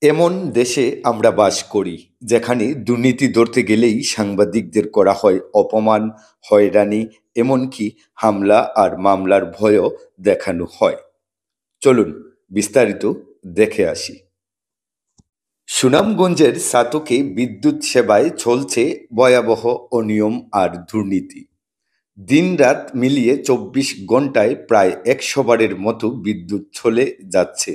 এমন দেশে আমরা বাস করি যেখানে দুর্নীতি ধরতে গেলেই সাংবাদিকদের করা হয় অপমান, হয়রানি, এমনকি হামলা আর মামলার ভয়ও দেখানো হয়। চলুন বিস্তারিত দেখে আসি। সুনামগঞ্জের সাতকে বিদ্যুৎ সেবায় চলছে ভয়াবহ অনিয়ম আর দুর্নীতি। দিনরাত মিলিয়ে ২৪ ঘন্টায় প্রায় ১০০ বারের মতো বিদ্যুৎ চলে যাচ্ছে।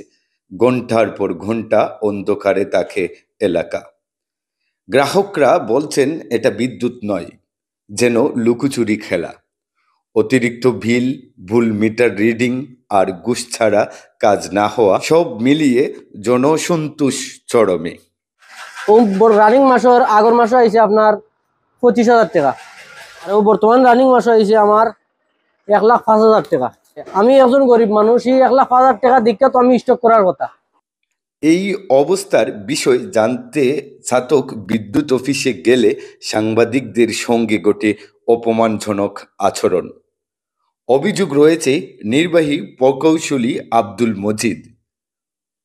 ঘন্টার পর ঘন্টা অন্ধকারে থাকে এলাকা। গ্রাহকরা বলছেন এটা বিদ্যুৎ নয়, যেন লুকোচুরি খেলা। অতিরিক্ত বিল, ভুল মিটার রিডিং আর ঘুষ ছাড়া কাজ না হওয়া, সব মিলিয়ে জনসন্তোষ চরমে। রানিং মাসের আগর মাসে আইছে আপনার ২৫,০০০ টাকা, আর বর্তমান রানিং মাসে আইছে আমার ১,০৫,০০০ টাকা। আমি একজন গরিব মানুষ, এই ১,০৫,০০০ টাকা দিকে তো আমি স্টক করার কথা। এই অবস্থার বিষয় জানতে ছাতক বিদ্যুৎ অফিসে গেলে সাংবাদিকদের সঙ্গে ঘটে অপমানজনক আচরণ। অভিযোগ রয়েছে নির্বাহী প্রকৌশলী আব্দুল মজিদ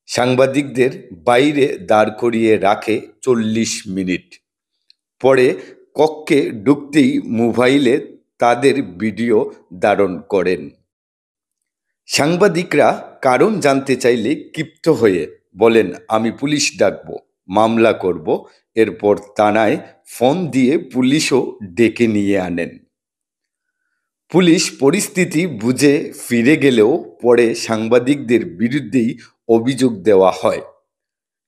সাংবাদিকদের বাইরে দাঁড় করিয়ে রাখে ৪০ মিনিট, পরে কক্ষে ঢুকতেই মোবাইলে তাদের ভিডিও ধারণ করেন। সাংবাদিকরা কারণ জানতে চাইলে ক্ষিপ্ত হয়ে বলেন, আমি পুলিশ ডাকব, মামলা করব। এরপর থানায় ফোন দিয়ে পুলিশও ডেকে নিয়ে আনেন। পুলিশ পরিস্থিতি বুঝে ফিরে গেলেও পরে সাংবাদিকদের বিরুদ্ধেই অভিযোগ দেওয়া হয়।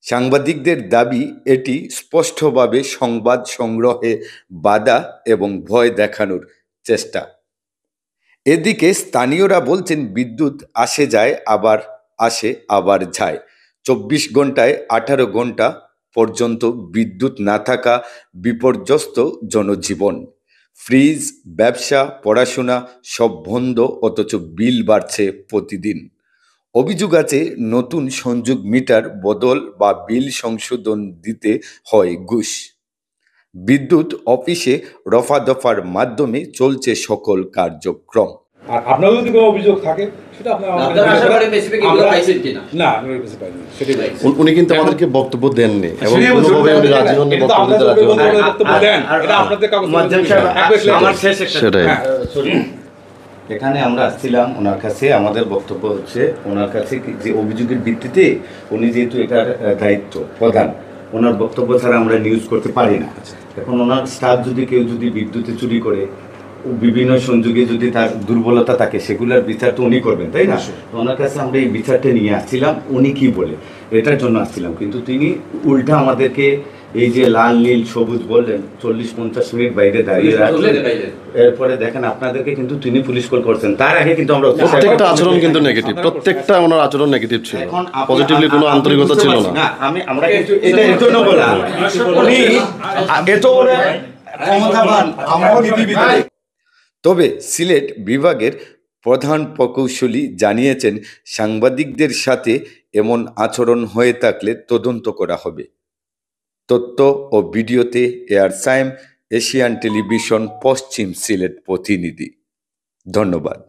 সাংবাদিকদের দাবি, এটি স্পষ্টভাবে সংবাদ সংগ্রহে বাধা এবং ভয় দেখানোর চেষ্টা। এদিকে স্থানীয়রা বলছেন বিদ্যুৎ আসে যায়, আবার আসে আবার যায়। ২৪ ঘন্টায় ১৮ ঘন্টা পর্যন্ত বিদ্যুৎ না থাকা বিপর্যস্ত জনজীবন। ফ্রিজ, ব্যবসা, পড়াশোনা সব বন্ধ, অথচ বিল বাড়ছে প্রতিদিন। অভিযোগ আছে নতুন সংযোগ মিটার বদল বা বিল সংশোধন দিতে হয় ঘুষ। বিদ্যুৎ অফিসে রফা দফার মাধ্যমে চলছে সকল কার্যক্রম। আর আপনার যদি কোনো অভিযোগ থাকে সেটা উনি কিন্তু আমাদেরকে বক্তব্য দেননি এবং সেটাই। এখানে আমরা আসছিলাম ওনার কাছে, আমাদের বক্তব্য হচ্ছে ওনার কাছে যে অভিযোগের ভিত্তিতে উনি যেহেতু এটার দায়িত্ব প্রধান, ওনার বক্তব্য ছাড়া আমরা নিউজ করতে পারি না। এখন ওনার স্টাফ যদি কেউ যদি বিদ্যুতে চুরি করে, বিভিন্ন সংযোগে যদি তার দুর্বলতা থাকে, সেগুলোর বিচার তো উনি করবেন, তাই না? তো ওনার কাছে আমরা এই বিচারটা নিয়ে আসছিলাম, উনি কি বলে এটার জন্য আসছিলাম। কিন্তু তিনি উল্টা আমাদেরকে এই যে লাল নীল সবুজ বললেন, ৪০-৫০ মিনিট বাইরে দাঁড়িয়ে রাখলেন। এরপরে দেখেন আপনাদেরকে কিন্তু তিনি পুলিশ কল করছেন, তার আগে কিন্তু আমরা প্রত্যেকটা আচরণ কিন্তু নেগেটিভ, প্রত্যেকটা ওনার আচরণ নেগেটিভ ছিল, পজিটিভলি কোনো আন্তরিকতা ছিল না। আমরা এটা এর জন্য বললাম, উনি এত ক্ষমতাবান আমরাও পৃথিবীতে। তবে সিলেট বিভাগের প্রধান প্রকৌশলী জানিয়েছেন, সাংবাদিকদের সাথে এমন আচরণ হয়ে থাকলে তদন্ত করা হবে। তথ্য ও ভিডিওতে এয়ার সাইম, এশিয়ান টেলিভিশন, পশ্চিম সিলেট প্রতিনিধি। ধন্যবাদ।